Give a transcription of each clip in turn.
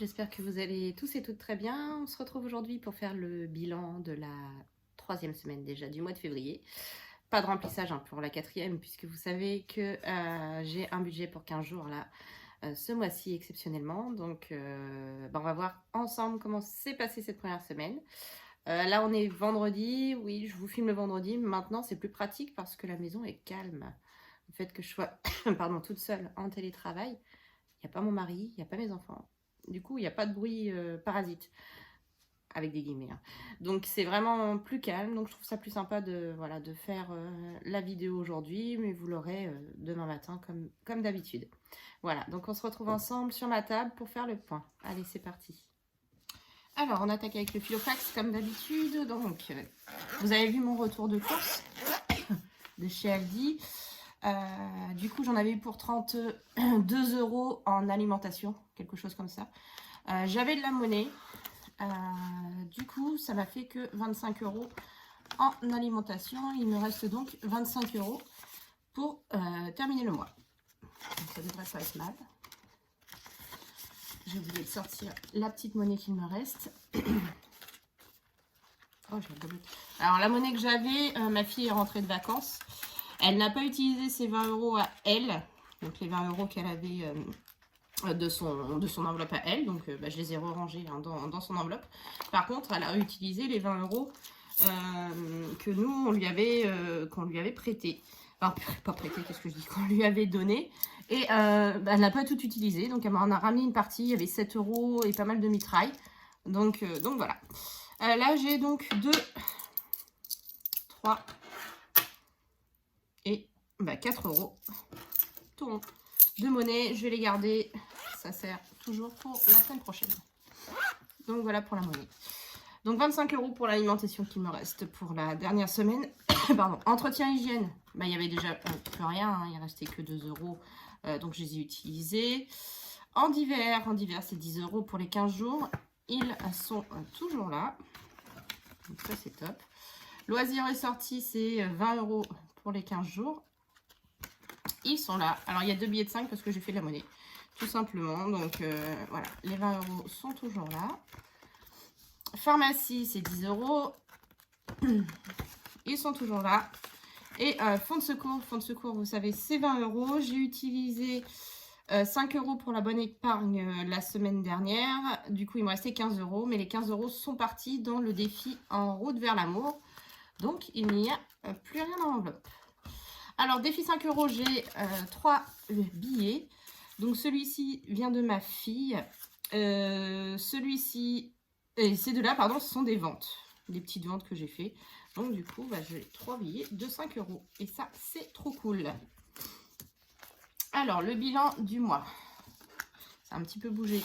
j'espère que vous allez tous et toutes très bien. On se retrouve aujourd'hui pour faire le bilan de la 3e semaine déjà du mois de février. Pas de remplissage pour la 4e puisque vous savez que j'ai un budget pour 15 jours là ce mois-ci exceptionnellement. Donc on va voir ensemble comment s'est passée cette première semaine. Là on est vendredi, oui je vous filme le vendredi, maintenant c'est plus pratique parce que la maison est calme. Le fait que je sois pardon, toute seule en télétravail, il n'y a pas mon mari, il n'y a pas mes enfants. Du coup, il n'y a pas de bruit parasite, avec des guillemets. Hein. Donc, c'est vraiment plus calme. Donc, je trouve ça plus sympa de, voilà, de faire la vidéo aujourd'hui, mais vous l'aurez demain matin comme d'habitude. Voilà, donc on se retrouve ensemble sur ma table pour faire le point. Allez, c'est parti. Alors, on attaque avec le Filofax comme d'habitude. Donc, vous avez vu mon retour de course de chez Aldi. Du coup, j'en avais eu pour 32 € en alimentation, quelque chose comme ça. J'avais de la monnaie. Du coup, ça m'a fait que 25 € en alimentation. Il me reste donc 25 € pour terminer le mois. Donc, ça devrait pas être mal. J'ai oublié de sortir la petite monnaie qu'il me reste. Oh, alors, la monnaie que j'avais, ma fille est rentrée de vacances. Elle n'a pas utilisé ses 20 € à elle, donc les 20 € qu'elle avait de son enveloppe à elle, donc je les ai re-rangés dans son enveloppe. Par contre, elle a utilisé les 20 € que nous, on lui avait prêté. Enfin, pas prêté, qu'est-ce que je dis, qu'on lui avait donné. Et elle n'a pas tout utilisé, donc elle m'en a ramené une partie, il y avait 7 € et pas mal de mitrailles. Donc voilà. Là, j'ai donc 2, 3... et 4 € tout rond de monnaie. Je vais les garder, ça sert toujours pour la semaine prochaine. Donc voilà pour la monnaie. Donc 25 € pour l'alimentation qu'il me reste pour la dernière semaine. Pardon. Entretien hygiène, il y avait déjà plus rien, hein, il restait que 2 €, donc je les ai utilisés. En divers c'est 10 € pour les 15 jours. Ils sont toujours là, donc ça c'est top. Loisirs et sorties, c'est 20 € pour les 15 jours. Ils sont là. Alors, il y a 2 billets de 5 parce que j'ai fait de la monnaie. Tout simplement. Donc, voilà. Les 20 € sont toujours là. Pharmacie, c'est 10 €. Ils sont toujours là. Et fonds de secours, vous savez, c'est 20 €. J'ai utilisé 5 € pour la bonne épargne la semaine dernière. Du coup, il me restait 15 €. Mais les 15 € sont partis dans le défi En route vers l'amour. Donc, il n'y a plus rien dans l'enveloppe. Alors, défi 5 €, j'ai 3 billets. Donc, celui-ci vient de ma fille. Celui-ci, et ces deux-là, pardon, ce sont des ventes. Des petites ventes que j'ai fait. Donc, du coup, j'ai 3 billets de 5 €. Et ça, c'est trop cool. Alors, le bilan du mois. Ça a un petit peu bougé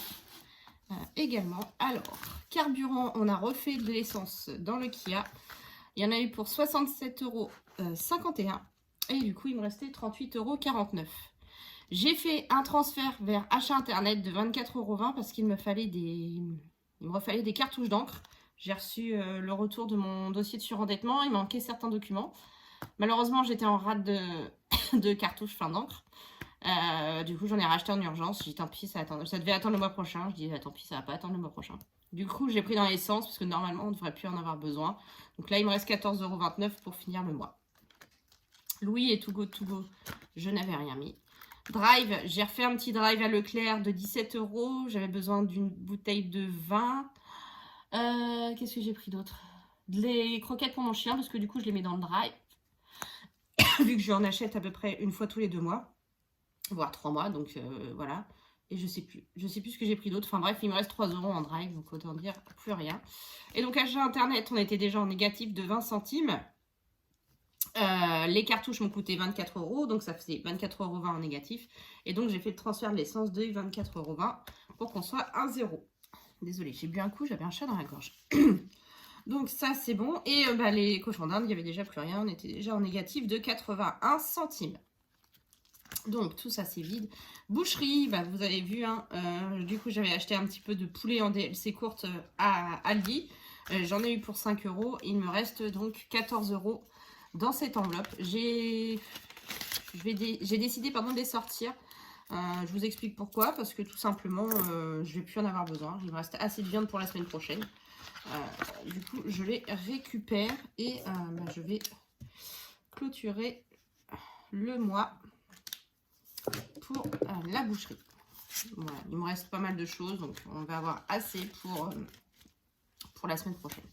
également. Alors, carburant, on a refait de l'essence dans le Kia. Il y en a eu pour 67,51 € et du coup, il me restait 38,49 €. J'ai fait un transfert vers achat internet de 24,20 € parce qu'il me fallait des cartouches d'encre. J'ai reçu le retour de mon dossier de surendettement. Il manquait certains documents. Malheureusement, j'étais en rate de cartouches, d'encre. Du coup, j'en ai racheté en urgence. J'ai dit tant pis, ça devait attendre le mois prochain. Je dis tant pis, ça va pas attendre le mois prochain. Du coup, j'ai pris dans l'essence parce que normalement, on ne devrait plus en avoir besoin. Donc là, il me reste 14,29 € pour finir le mois. Louis et To Go, je n'avais rien mis. Drive, j'ai refait un petit drive à Leclerc de 17 €. J'avais besoin d'une bouteille de vin. Qu'est-ce que j'ai pris d'autre? Les croquettes pour mon chien parce que du coup, je les mets dans le drive. Vu que j'en achète à peu près une fois tous les 2 mois. Voire 3 mois, donc voilà. Et je sais plus ce que j'ai pris d'autre. Enfin bref, il me reste 3 € en drive, donc autant dire plus rien. Et donc achat internet, on était déjà en négatif de 20 centimes. Les cartouches m'ont coûté 24 €, donc ça faisait 24,20 € en négatif. Et donc j'ai fait le transfert de l'essence de 24,20 € pour qu'on soit 1 0. Désolée, j'ai bu un coup, j'avais un chat dans la gorge. Donc ça c'est bon. Et les cochons d'Inde, il n'y avait déjà plus rien. On était déjà en négatif de 81 centimes. Donc tout ça c'est vide. Boucherie, vous avez vu, hein, du coup j'avais acheté un petit peu de poulet en DLC courte à Aldi. J'en ai eu pour 5 €. Il me reste donc 14 € dans cette enveloppe. J'ai décidé de les sortir Je vous explique pourquoi, parce que tout simplement, je vais plus en avoir besoin. Il me reste assez de viande pour la semaine prochaine. Du coup, je les récupère et je vais clôturer le mois pour la boucherie. Voilà, il me reste pas mal de choses, donc on va avoir assez pour la semaine prochaine,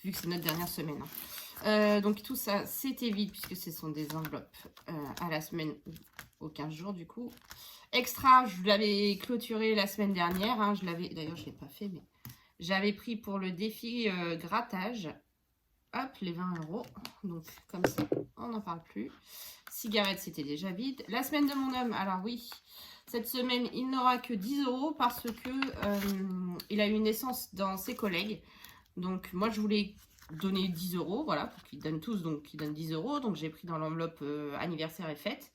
vu que c'est notre dernière semaine. Donc tout ça, c'était vide, puisque ce sont des enveloppes à la semaine, aux 15 jours du coup. Extra, je l'avais clôturé la semaine dernière, hein, d'ailleurs je ne l'ai pas fait, mais j'avais pris pour le défi grattage, hop, les 20 €, donc comme ça, on n'en parle plus. Cigarettes, c'était déjà vide. La semaine de mon homme, alors oui, cette semaine, il n'aura que 10 € parce que il a eu une naissance dans ses collègues. Donc moi, je voulais donner 10 €, voilà, pour qu'ils donnent tous, donc ils donnent 10 €. Donc j'ai pris dans l'enveloppe anniversaire et fête.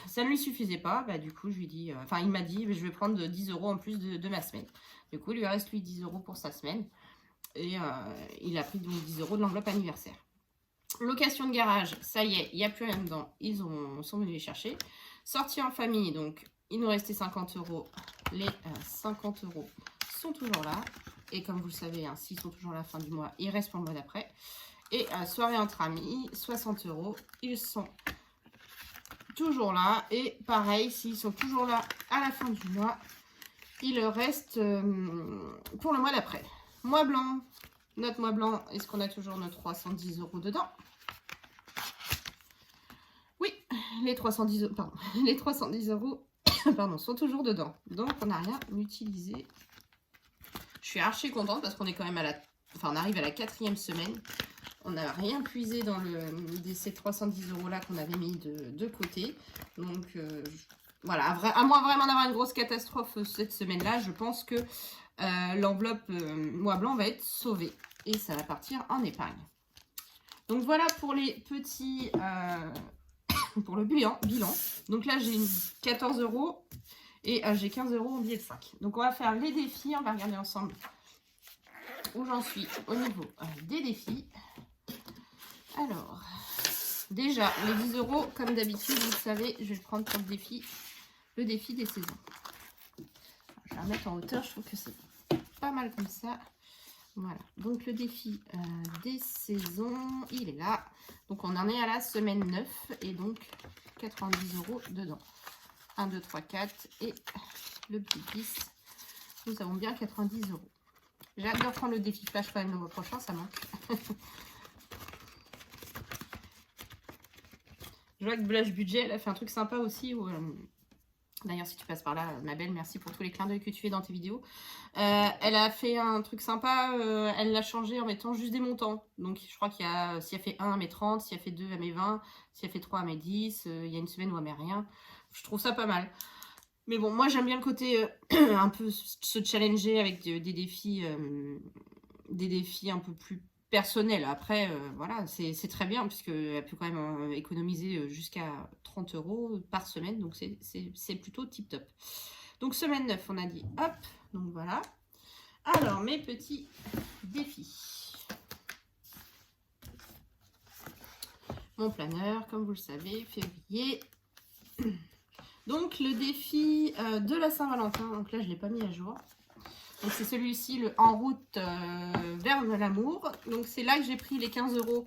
Ça ne lui suffisait pas, bah, du coup, je lui dis, enfin, il m'a dit, je vais prendre 10 € en plus de ma semaine. Du coup, il lui reste lui 10 € pour sa semaine. Et il a pris donc 10 € de l'enveloppe anniversaire. Location de garage, ça y est, il n'y a plus rien dedans. Ils sont venus les chercher. Sortie en famille, donc il nous restait 50 €. Les 50 € sont toujours là. Et comme vous le savez, hein, s'ils sont toujours à la fin du mois, ils restent pour le mois d'après. Et soirée entre amis, 60 €. Ils sont toujours là. Et pareil, s'ils sont toujours là à la fin du mois, il leur reste pour le mois d'après. Mois blanc. Notre mois blanc, est-ce qu'on a toujours nos 310 € dedans? Oui, les 310 €, pardon, les 310 € pardon, sont toujours dedans. Donc, on n'a rien utilisé. Je suis archi contente parce qu'on est quand même enfin, on arrive à la 4e semaine. On n'a rien puisé dans ces 310 € là qu'on avait mis de côté. Donc, voilà, à moins vraiment d'avoir une grosse catastrophe cette semaine-là, je pense que l'enveloppe mois blanc va être sauvée. Et ça va partir en épargne. Donc voilà pour les petits... pour le bilan. Donc là, j'ai 14 € et j'ai 15 € en billet de 5. Donc on va faire les défis. On va regarder ensemble où j'en suis au niveau des défis. Alors, déjà, les 10 €, comme d'habitude, vous savez, je vais le prendre pour le défi des saisons. Je vais la mettre en hauteur, je trouve que c'est pas mal comme ça. Voilà, donc le défi des saisons, il est là. Donc on en est à la semaine 9 et donc 90 € dedans. 1, 2, 3, 4 et le petit 10. Nous avons bien 90 €. J'ai hâte de reprendre le défi flash quand même le mois prochain, ça manque. Je vois que Blush Budget, elle a fait un truc sympa aussi où... D'ailleurs, si tu passes par là, ma belle, merci pour tous les clins d'œil que tu fais dans tes vidéos. Elle a fait un truc sympa, elle l'a changé en mettant juste des montants. Donc, je crois qu'il y a, si elle fait 1, elle met 30, si elle fait 2, elle met 20, si elle fait 3, elle met 10. Il y a une semaine où elle met rien. Je trouve ça pas mal. Mais bon, moi, j'aime bien le côté un peu se challenger avec des défis un peu plus personnel. Après, voilà, c'est très bien puisqu'elle peut quand même économiser jusqu'à 30 € par semaine. Donc, c'est plutôt tip top. Donc, semaine 9, on a dit hop. Donc, voilà. Alors, mes petits défis. Mon planeur, comme vous le savez, février. Donc, le défi de la Saint-Valentin. Donc là, je ne l'ai pas mis à jour. Donc c'est celui-ci, le En route vers l'amour. Donc c'est là que j'ai pris les 15 €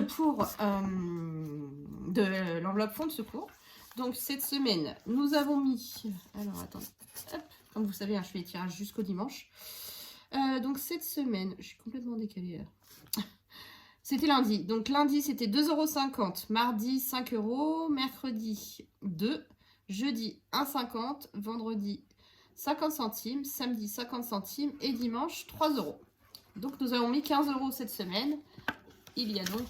pour de l'enveloppe fonds de secours. Donc cette semaine, nous avons mis... Alors attendez, hop, comme vous savez, hein, je fais les tirages jusqu'au dimanche. Donc cette semaine, je suis complètement décalée là. C'était lundi. Donc lundi, c'était 2,50 €. Mardi, 5 €. Mercredi, 2. Jeudi, 1,50 €. Vendredi, 50 centimes, samedi 50 centimes et dimanche 3 €. Donc nous avons mis 15 € cette semaine. Il y a donc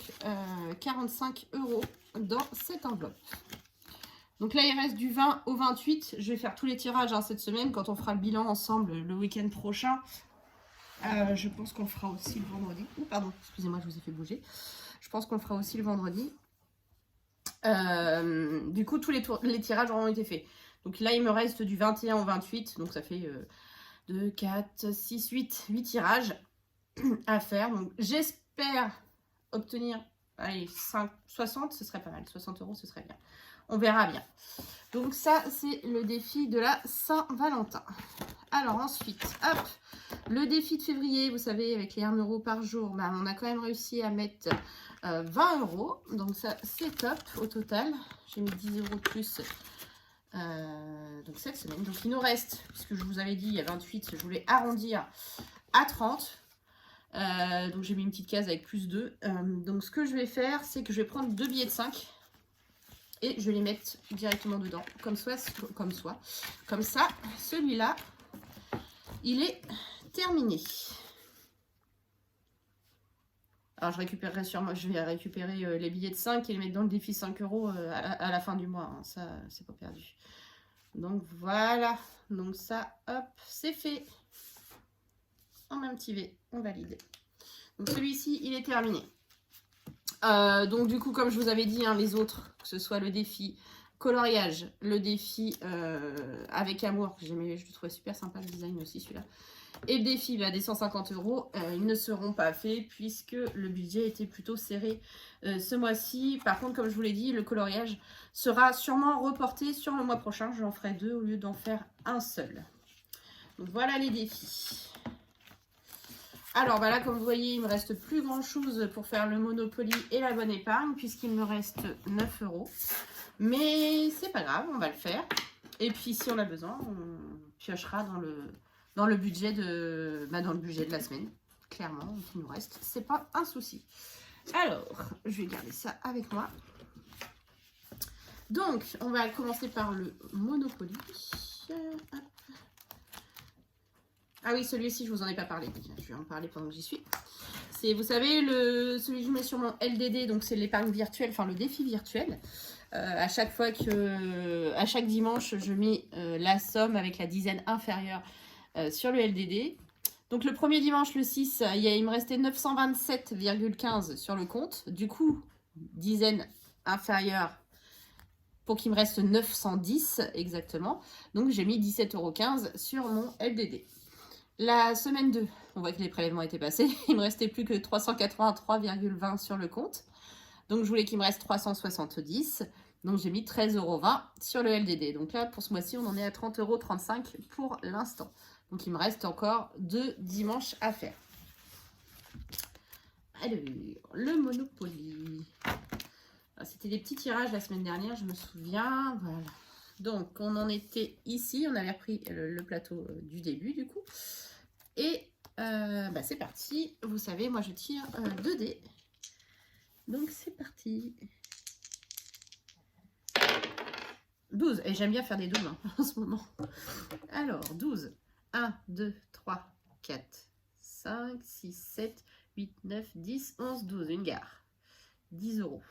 45 € dans cette enveloppe. Donc là il reste du 20 au 28. Je vais faire tous les tirages cette semaine quand on fera le bilan ensemble le week-end prochain. Je pense qu'on le fera aussi le vendredi. Oh, pardon, excusez-moi, je vous ai fait bouger. Je pense qu'on le fera aussi le vendredi. Du coup, tous les tirages auront été faits. Donc là, il me reste du 21 au 28. Donc ça fait 2, 4, 6, 8 tirages à faire. Donc j'espère obtenir allez, 60, ce serait pas mal. 60 €, ce serait bien. On verra bien. Donc ça, c'est le défi de la Saint-Valentin. Alors ensuite, hop, le défi de février, vous savez, avec les 1 euro par jour, bah, on a quand même réussi à mettre 20 euros. Donc ça, c'est top au total. J'ai mis 10 euros de plus donc cette semaine. Donc il nous reste, puisque je vous avais dit, il y a 28, je voulais arrondir à 30. Donc j'ai mis une petite case avec plus 2. Donc ce que je vais faire, c'est que je vais prendre 2 billets de 5 et je vais les mettre directement dedans. Comme ça, celui-là, il est terminé. Alors je récupérerai sûrement, je vais récupérer les billets de 5 et les mettre dans le défi 5 euros à la fin du mois. Hein. Ça, c'est pas perdu. Donc voilà. Donc ça, hop, c'est fait. On met un petit V, on valide. Donc celui-ci, il est terminé. Donc du coup, comme je vous avais dit, hein, les autres, que ce soit le défi coloriage, le défi avec amour, que j'aimais, je le trouvais super sympa le design aussi celui-là, et le défi des 150 euros, ils ne seront pas faits puisque le budget était plutôt serré ce mois-ci. Par contre, comme je vous l'ai dit, le coloriage sera sûrement reporté sur le mois prochain. J'en ferai 2 au lieu d'en faire un seul. Donc voilà les défis. Alors bah là, comme vous voyez, il me reste plus grand chose pour faire le Monopoly et la bonne épargne puisqu'il me reste 9 euros. Mais c'est pas grave, on va le faire. Et puis si on a besoin, on piochera dans le budget de la semaine. Clairement, il nous reste. C'est pas un souci. Alors, je vais garder ça avec moi. Donc, on va commencer par le Monopoly. Ah oui, celui-ci, je vous en ai pas parlé. Je vais en parler pendant que j'y suis. C'est, vous savez, celui que je mets sur mon LDD, donc c'est l'épargne virtuelle, enfin le défi virtuel. À chaque dimanche, je mets la somme avec la dizaine inférieure sur le LDD. Donc le premier dimanche, le 6, il me restait 927,15 sur le compte. Du coup, dizaine inférieure pour qu'il me reste 910 exactement. Donc j'ai mis 17,15 € sur mon LDD. La semaine 2, on voit que les prélèvements étaient passés. Il me restait plus que 383,20 sur le compte. Donc je voulais qu'il me reste 370. Donc j'ai mis 13,20 € sur le LDD. Donc là, pour ce mois-ci, on en est à 30,35 € pour l'instant. Donc il me reste encore 2 dimanches à faire. Alors, le Monopoly. C'était des petits tirages la semaine dernière, je me souviens. Voilà. Donc on en était ici. On avait repris le plateau du début du coup. Et c'est parti. Vous savez, moi je tire 2 dés. Donc c'est parti. 12. Et j'aime bien faire des doubles hein, en ce moment. Alors, 12. 1, 2, 3, 4, 5, 6, 7, 8, 9, 10, 11, 12. Une gare. 10 €.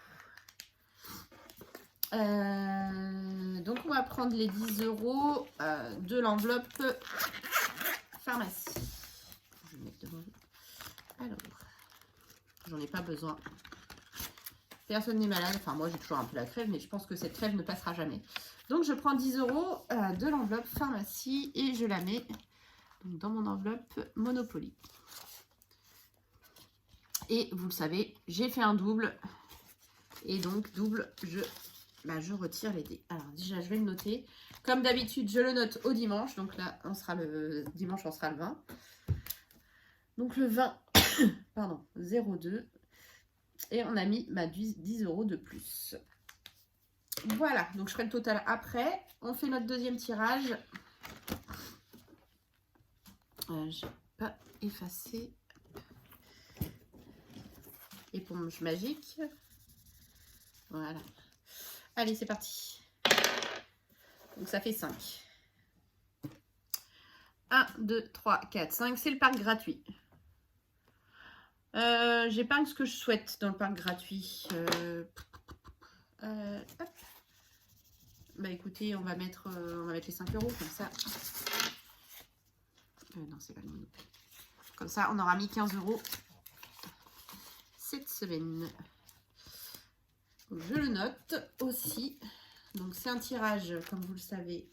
Donc on va prendre les 10 € de l'enveloppe pharmacie. Je vais mettre devant vous. Alors, j'en ai pas besoin. Personne n'est malade. Enfin, moi j'ai toujours un peu la crève, mais je pense que cette crève ne passera jamais. Donc je prends 10 € de l'enveloppe pharmacie et je la mets dans mon enveloppe Monopoly. Et vous le savez, j'ai fait un double. Et donc double, je retire les dés. Alors déjà, je vais le noter. Comme d'habitude, je le note au dimanche. Donc là, dimanche, on sera le 20. Donc le 20, pardon, 0,2. Et on a mis 10 € de plus. Voilà, donc je ferai le total après. On fait notre deuxième tirage. Je n'ai pas effacé. Éponge magique. Voilà. Allez, c'est parti. Donc ça fait 5. 1, 2, 3, 4, 5. C'est le parc gratuit. J'épargne ce que je souhaite dans le parc gratuit. Hop. Bah écoutez, on va mettre les 5 € comme ça. Non, c'est pas le Monopoly. Comme ça, on aura mis 15 € cette semaine. Donc, je le note aussi. Donc c'est un tirage, comme vous le savez,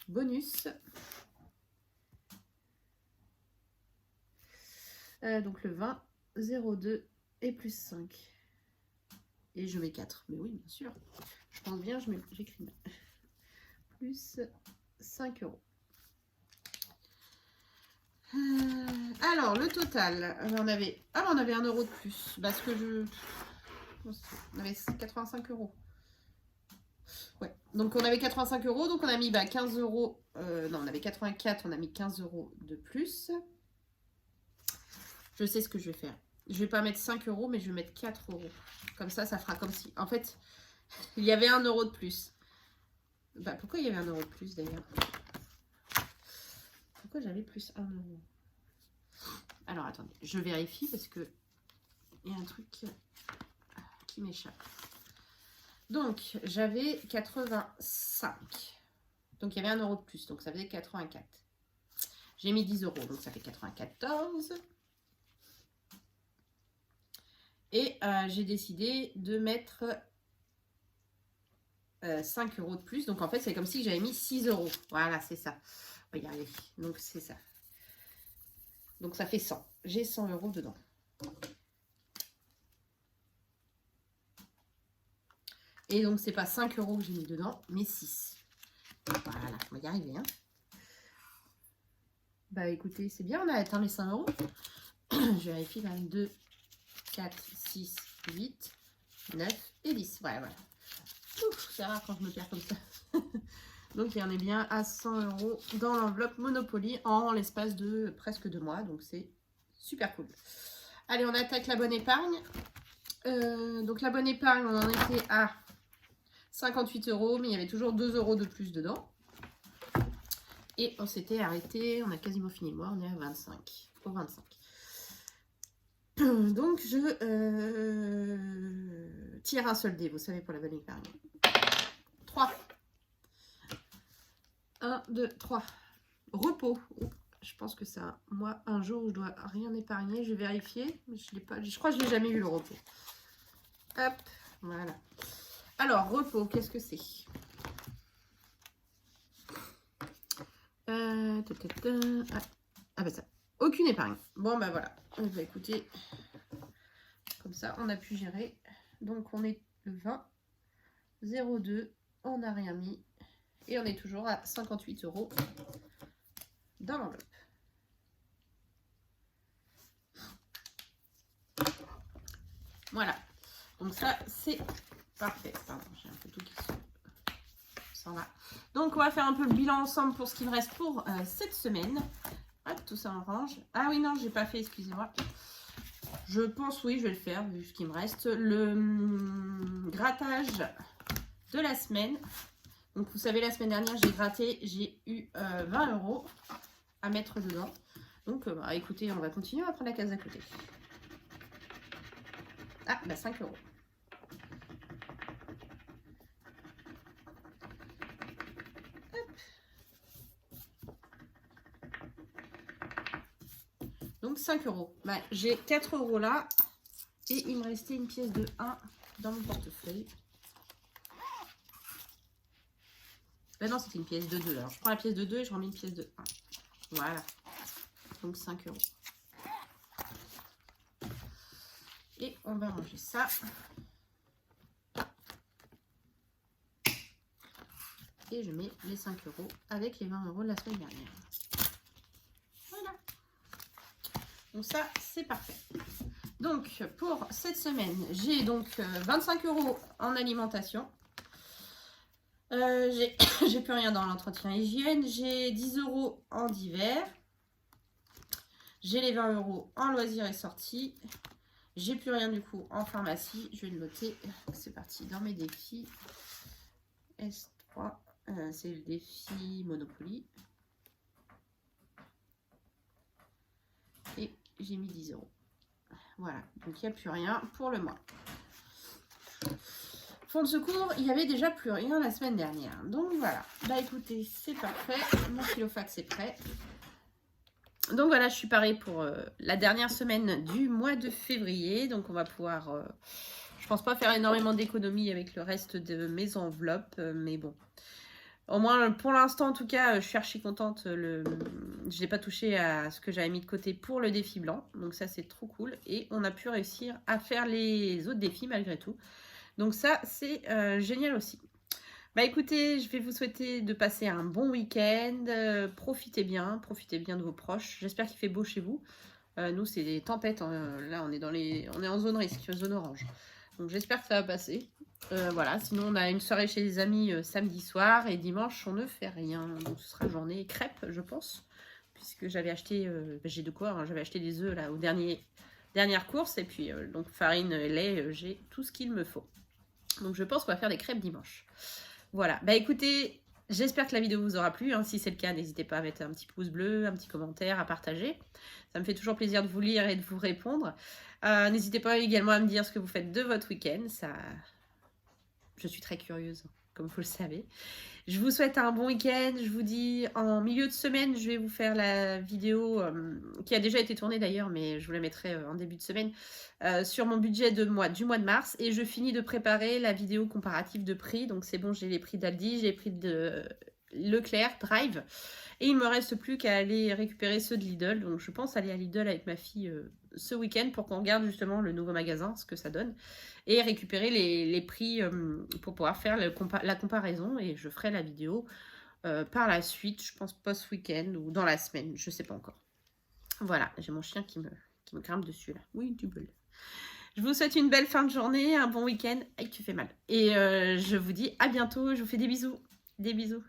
bonus. Donc le 20, 0,2 et plus 5. Et je mets 4. Mais oui, bien sûr. Je pense bien, j'écris bien. Plus 5 euros. Alors, le total. On avait 1 euro de plus. Parce que on avait 85 euros. Ouais. Donc, on avait 85 euros. Donc, on a mis 15 euros. Non, on avait 84. On a mis 15 euros de plus. Je sais ce que je vais faire. Je vais pas mettre 5 euros, mais je vais mettre 4 euros. Comme ça fera comme si... En fait, il y avait 1 euro de plus. Bah, pourquoi il y avait 1 euro de plus, d'ailleurs? Pourquoi j'avais plus 1 euro? Alors, attendez. Je vérifie parce que il y a un truc qui m'échappe. Donc, j'avais 85. Donc, il y avait 1 euro de plus. Donc, ça faisait 84. J'ai mis 10 euros. Donc, ça fait 94. Et j'ai décidé de mettre 5 euros de plus. Donc, en fait, c'est comme si j'avais mis 6 euros. Voilà, c'est ça. On va y arriver. Donc, c'est ça. Donc, ça fait 100. J'ai 100 euros dedans. Et donc, c'est pas 5 euros que j'ai mis dedans, mais 6. Voilà, on va y arriver. Hein. Bah, écoutez, c'est bien, on a atteint les 5 euros. Je vérifie là. 2, 4, 6, 8, 9 et 10. Voilà. C'est rare quand je me perds comme ça. Donc, il y en est bien à 100 euros dans l'enveloppe Monopoly en l'espace de presque 2 mois. Donc, c'est super cool. Allez, on attaque la bonne épargne. Donc, la bonne épargne, on en était à 58 euros, mais il y avait toujours 2 euros de plus dedans. Et on s'était arrêté, on a quasiment fini le mois, on est à 25. Au 25. Donc, je tire un seul dé, vous savez, pour la bonne épargne. 3. 1, 2, 3. Repos. Je pense que c'est un jour où je dois rien épargner. Je vais vérifier. Mais je l'ai pas. Je crois que je l'ai jamais eu, le repos. Hop, voilà. Alors, repos, qu'est-ce que c'est? Ah, bah ça. Aucune épargne. Bon, bah voilà. Bah écoutez, comme ça, on a pu gérer. Donc, on est le 20, 02. On n'a rien mis. Et on est toujours à 58 euros dans l'enveloppe. Voilà. Donc ça, c'est parfait. Pardon, j'ai un peu tout qui s'en va. Donc, on va faire un peu le bilan ensemble pour ce qui me reste pour cette semaine. Hop, tout ça en range. Ah oui, non, j'ai pas fait, excusez-moi. Je pense, oui, je vais le faire, vu ce qui me reste. Le grattage de la semaine. Donc, vous savez, la semaine dernière, j'ai gratté, j'ai eu 20 euros à mettre dedans. Donc, bah, écoutez, on va continuer à prendre la case d'à côté. Ah, bah 5 euros. Hop. Donc, 5 euros. Bah, j'ai 4 euros là. Et il me restait une pièce de 1 dans mon portefeuille. Bah non, c'était une pièce de 2. Alors, je prends la pièce de 2 et je remets une pièce de 1. Voilà. Donc, 5 euros. Et on va ranger ça. Et je mets les 5 euros avec les 20 euros de la semaine dernière. Voilà. Donc, ça, c'est parfait. Donc, pour cette semaine, j'ai donc 25 euros en alimentation. J'ai plus rien dans l'entretien hygiène. J'ai 10 euros en divers. J'ai les 20 euros en loisirs et sorties. J'ai plus rien du coup en pharmacie. Je vais le noter. C'est parti dans mes défis. S3. C'est le défi Monopoly. Et j'ai mis 10 euros. Voilà. Donc il n'y a plus rien pour le mois. Fonds de secours, il n'y avait déjà plus rien la semaine dernière. Donc voilà. Bah écoutez, c'est parfait. Mon filofax est prêt. Donc voilà, je suis parée pour la dernière semaine du mois de février. Donc on va pouvoir, je pense pas faire énormément d'économies avec le reste de mes enveloppes. Mais bon, au moins pour l'instant en tout cas, je suis archi contente. Je n'ai pas touché à ce que j'avais mis de côté pour le défi blanc. Donc ça c'est trop cool. Et on a pu réussir à faire les autres défis malgré tout. Donc ça, c'est génial aussi. Bah écoutez, je vais vous souhaiter de passer un bon week-end. Profitez bien de vos proches. J'espère qu'il fait beau chez vous. Nous, c'est des tempêtes. Là, on est en zone risque, zone orange. Donc j'espère que ça va passer. Voilà, sinon on a une soirée chez les amis samedi soir et dimanche on ne fait rien. Donc ce sera journée crêpes, je pense. Puisque j'avais acheté, j'ai de quoi, hein, j'avais acheté des œufs là dernière course. Et puis donc farine, lait, j'ai tout ce qu'il me faut. Donc je pense qu'on va faire des crêpes dimanche. Voilà, bah écoutez, j'espère que la vidéo vous aura plu. Hein. Si c'est le cas, n'hésitez pas à mettre un petit pouce bleu, un petit commentaire, à partager. Ça me fait toujours plaisir de vous lire et de vous répondre. N'hésitez pas également à me dire ce que vous faites de votre week-end. Je suis très curieuse, comme vous le savez. Je vous souhaite un bon week-end. Je vous dis en milieu de semaine, je vais vous faire la vidéo qui a déjà été tournée d'ailleurs, mais je vous la mettrai en début de semaine sur mon budget du mois de mars. Et je finis de préparer la vidéo comparative de prix. Donc c'est bon, j'ai les prix d'Aldi, j'ai les prix de Leclerc, Drive. Et il me reste plus qu'à aller récupérer ceux de Lidl. Donc je pense aller à Lidl avec ma fille ce week-end pour qu'on regarde justement le nouveau magasin, ce que ça donne. Et récupérer les prix pour pouvoir faire la comparaison. Et je ferai la vidéo par la suite, je pense post-week-end ou dans la semaine, je sais pas encore. Voilà, j'ai mon chien qui me grimpe dessus là. Oui, tu peux. Je vous souhaite une belle fin de journée, un bon week-end. Aïe, tu fais mal. Et je vous dis à bientôt, je vous fais des bisous. Des bisous.